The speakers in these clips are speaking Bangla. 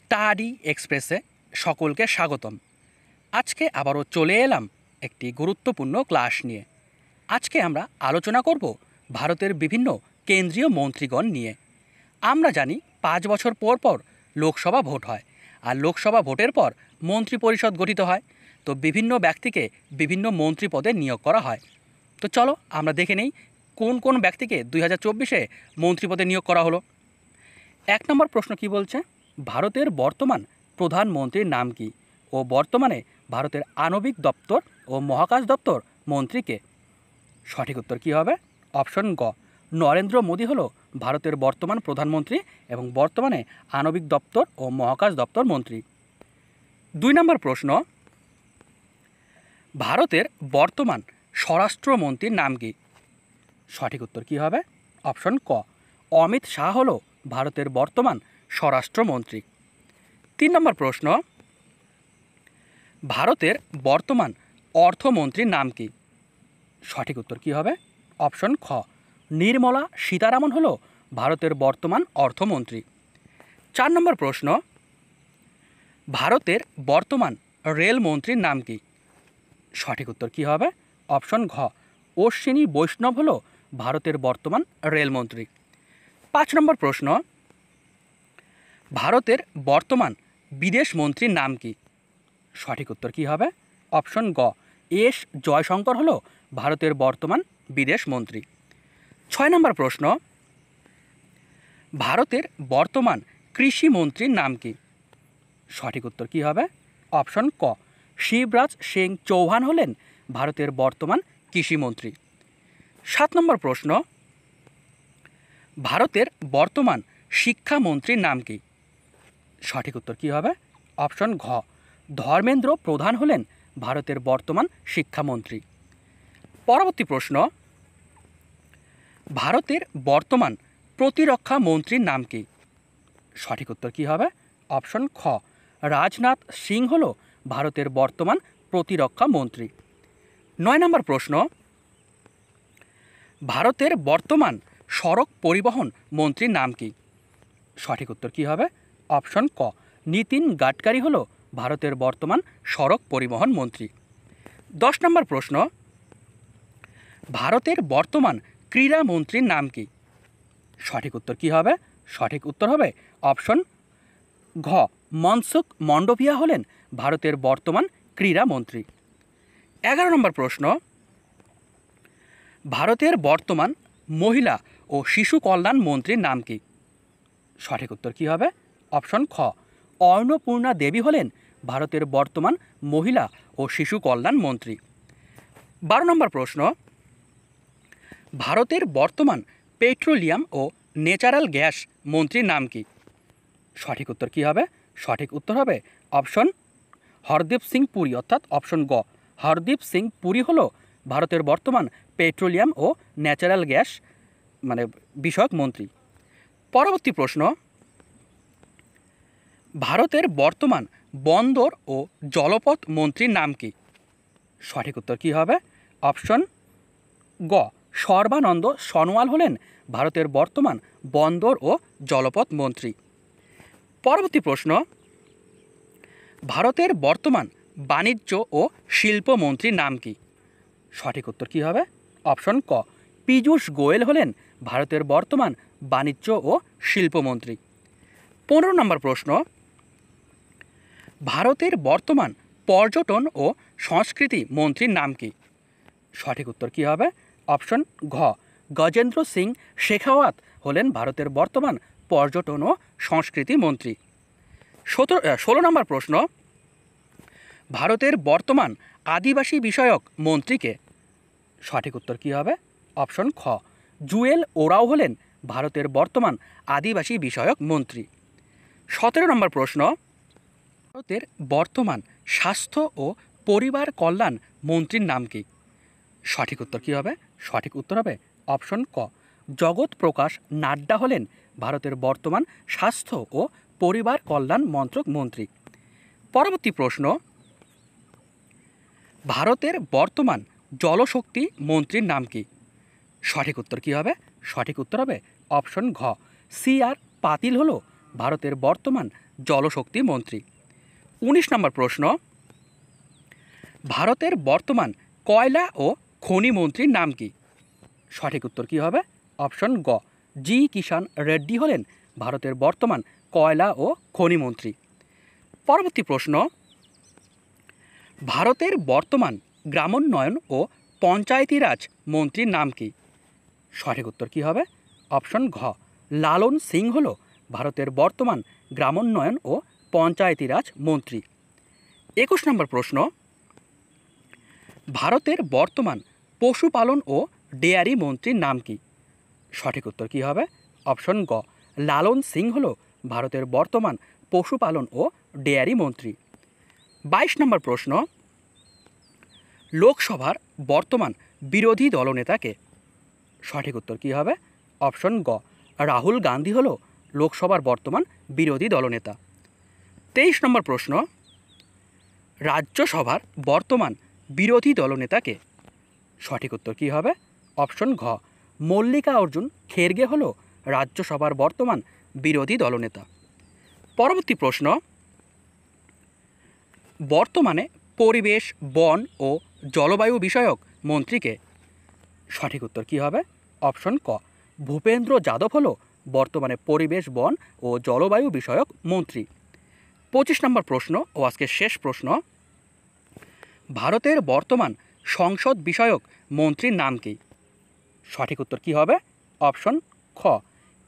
স্টাডি এক্সপ্রেসে সকলকে স্বাগতম। আজকে আবারও চলে এলাম একটি গুরুত্বপূর্ণ ক্লাস নিয়ে। আজকে আমরা আলোচনা করব ভারতের বিভিন্ন কেন্দ্রীয় মন্ত্রীগণ নিয়ে। আমরা জানি 5 বছর পর পর লোকসভা ভোট হয়, আর লোকসভা ভোটের পর মন্ত্রী পরিষদ গঠিত হয়। তো বিভিন্ন ব্যক্তিকে বিভিন্ন মন্ত্রী পদে নিয়োগ করা হয়। তো চলো আমরা দেখে নেই কোন কোন ব্যক্তিকে 2024-এ মন্ত্রী পদে নিয়োগ করা হলো। 1 নম্বর প্রশ্ন কি বলছে, ভারতের বর্তমান প্রধানমন্ত্রীর নাম কি ও বর্তমানে ভারতের আণবিক দপ্তর ও মহাকাশ দপ্তর মন্ত্রীকে? সঠিক উত্তর কী হবে? অপশন গ, নরেন্দ্র মোদী হলো ভারতের বর্তমান প্রধানমন্ত্রী এবং বর্তমানে আণবিক দপ্তর ও মহাকাশ দপ্তর মন্ত্রী। 2 নম্বর প্রশ্ন, ভারতের বর্তমান স্বরাষ্ট্রমন্ত্রীর নাম কি? সঠিক উত্তর কী হবে? অপশন ক, অমিত শাহ হলো ভারতের বর্তমান স্বরাষ্ট্রমন্ত্রী। 3 নম্বর প্রশ্ন, ভারতের বর্তমান অর্থমন্ত্রীর নাম কি? সঠিক উত্তর কী হবে? অপশন খ, নির্মলা সীতারামন হলো ভারতের বর্তমান অর্থমন্ত্রী। 4 নম্বর প্রশ্ন, ভারতের বর্তমান রেলমন্ত্রীর নাম কি? সঠিক উত্তর কী হবে? অপশন ঘ, অশ্বিনী বৈষ্ণব হলো ভারতের বর্তমান রেলমন্ত্রী। 5 নম্বর প্রশ্ন, ভারতের বর্তমান বিদেশ মন্ত্রীর নাম কি? সঠিক উত্তর কী হবে? অপশন গ, এস জয়শঙ্কর হলো ভারতের বর্তমান বিদেশ মন্ত্রী। 6 নম্বর প্রশ্ন, ভারতের বর্তমান কৃষি মন্ত্রীর নাম কি? সঠিক উত্তর কী হবে? অপশন ক, শিবরাজ সিং চৌহান হলেন ভারতের বর্তমান কৃষিমন্ত্রী। 7 নম্বর প্রশ্ন, ভারতের বর্তমান শিক্ষামন্ত্রীর নাম কি? সঠিক উত্তর কী হবে? অপশন ঘ, ধর্মেন্দ্র প্রধান হলেন ভারতের বর্তমান শিক্ষামন্ত্রী। পরবর্তী প্রশ্ন, ভারতের বর্তমান প্রতিরক্ষা মন্ত্রীর নাম কি? সঠিক উত্তর কী হবে? অপশন খ, রাজনাথ সিং হল ভারতের বর্তমান প্রতিরক্ষা মন্ত্রী। 9 নম্বর প্রশ্ন, ভারতের বর্তমান সড়ক পরিবহন মন্ত্রীর নাম কি? সঠিক উত্তর কী হবে? অপশন ক, নীতিন গাডকারি হল ভারতের বর্তমান সড়ক পরিবহন মন্ত্রী। 10 নম্বর প্রশ্ন, ভারতের বর্তমান ক্রীড়া মন্ত্রীর নাম কি? সঠিক উত্তর কী হবে? সঠিক উত্তর হবে অপশন ঘ, মনসুখ মণ্ডভিয়া হলেন ভারতের বর্তমান ক্রীড়া মন্ত্রী। 11 নম্বর প্রশ্ন, ভারতের বর্তমান মহিলা ও শিশু কল্যাণ মন্ত্রীর নাম কি? সঠিক উত্তর কী হবে? অপশন খ, অন্নপূর্ণা দেবী হলেন ভারতের বর্তমান মহিলা ও শিশু কল্যাণ মন্ত্রী। 12 নম্বর প্রশ্ন, ভারতের বর্তমান পেট্রোলিয়াম ও ন্যাচারাল গ্যাস মন্ত্রীর নাম কি? সঠিক উত্তর কী হবে? সঠিক উত্তর হবে অপশন হরদীপ সিং পুরী, অর্থাৎ অপশন গ, হরদীপ সিং পুরী হল ভারতের বর্তমান পেট্রোলিয়াম ও ন্যাচারাল গ্যাস বিষয়ক মন্ত্রী। পরবর্তী প্রশ্ন, ভারতের বর্তমান বন্দর ও জলপথ মন্ত্রীর নাম কি? সঠিক উত্তর কী হবে? অপশন গ, সর্বানন্দ সোনোয়াল হলেন ভারতের বর্তমান বন্দর ও জলপথ মন্ত্রী। পরবর্তী প্রশ্ন, ভারতের বর্তমান বাণিজ্য ও শিল্প মন্ত্রীর নাম কি? সঠিক উত্তর কী হবে? অপশন ক, পীযূষ গোয়েল হলেন ভারতের বর্তমান বাণিজ্য ও শিল্পমন্ত্রী। 15 নম্বর প্রশ্ন, ভারতের বর্তমান পর্যটন ও সংস্কৃতি মন্ত্রীর নাম কি? সঠিক উত্তর কী হবে? অপশন ঘ, গজেন্দ্র সিং শেখাওয়াত হলেন ভারতের বর্তমান পর্যটন ও সংস্কৃতি মন্ত্রী। 16 নম্বর প্রশ্ন, ভারতের বর্তমান আদিবাসী বিষয়ক মন্ত্রীকে? সঠিক উত্তর কী হবে? অপশন খ, জুয়েল ওরাও হলেন ভারতের বর্তমান আদিবাসী বিষয়ক মন্ত্রী। 17 নম্বর প্রশ্ন, ভারতের বর্তমান স্বাস্থ্য ও পরিবার কল্যাণ মন্ত্রীর নাম কি? সঠিক উত্তর কী হবে? সঠিক উত্তর হবে অপশন ক, জগৎ প্রকাশ নাড্ডা হলেন ভারতের বর্তমান স্বাস্থ্য ও পরিবার কল্যাণ মন্ত্রক মন্ত্রী। পরবর্তী প্রশ্ন, ভারতের বর্তমান জলশক্তি মন্ত্রীর নাম কি? সঠিক উত্তর কী হবে? সঠিক উত্তর হবে অপশন ঘ, সি আর পাতিল হল ভারতের বর্তমান জলশক্তি মন্ত্রী? 19 নম্বর প্রশ্ন, ভারতের বর্তমান কয়লা ও খনি মন্ত্রীর নাম কি? সঠিক উত্তর কী হবে? অপশন গ, জি কিষাণ রেড্ডি হলেন ভারতের বর্তমান কয়লা ও খনি মন্ত্রী। পরবর্তী প্রশ্ন, ভারতের বর্তমান গ্রামোন্নয়ন ও পঞ্চায়েতি রাজ মন্ত্রীর নাম কি? সঠিক উত্তর কী হবে? অপশন ঘ, লালন সিং হল ভারতের বর্তমান গ্রামোন্নয়ন ও পঞ্চায়েতি রাজ মন্ত্রী। 21 নম্বর প্রশ্ন, ভারতের বর্তমান পশুপালন ও ডেয়ারি মন্ত্রীর নাম কি? সঠিক উত্তর কী হবে? অপশন গ, লালন সিং হল ভারতের বর্তমান পশুপালন ও ডেয়ারি মন্ত্রী। 22 নম্বর প্রশ্ন, লোকসভার বর্তমান বিরোধী দলনেতাকে? সঠিক উত্তর কী হবে? অপশন গ, রাহুল গান্ধী হল লোকসভার বর্তমান বিরোধী দলনেতা। 23 নম্বর প্রশ্ন, রাজ্যসভার বর্তমান বিরোধী দলনেতাকে? সঠিক উত্তর কী হবে? অপশন ঘ, মল্লিকা অর্জুন খেরগে হল রাজ্যসভার বর্তমান বিরোধী দলনেতা। পরবর্তী প্রশ্ন, বর্তমানে পরিবেশ, বন ও জলবায়ু বিষয়ক মন্ত্রীকে? সঠিক উত্তর কী হবে? অপশন ক, ভূপেন্দ্র যাদব হল বর্তমানে পরিবেশ, বন ও জলবায়ু বিষয়ক মন্ত্রী। 25 নম্বর প্রশ্ন ও আজকের শেষ প্রশ্ন, ভারতের বর্তমান সংসদ বিষয়ক মন্ত্রীর নাম কি? সঠিক উত্তর কী হবে? অপশন খ,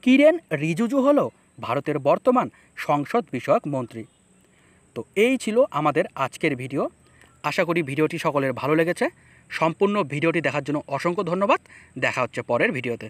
কিরেন রিজিজু হল ভারতের বর্তমান সংসদ বিষয়ক মন্ত্রী। তো এই ছিল আমাদের আজকের ভিডিও। আশা করি ভিডিওটি সকলের ভালো লেগেছে। সম্পূর্ণ ভিডিওটি দেখার জন্য অসংখ্য ধন্যবাদ। দেখা হচ্ছে পরের ভিডিওতে।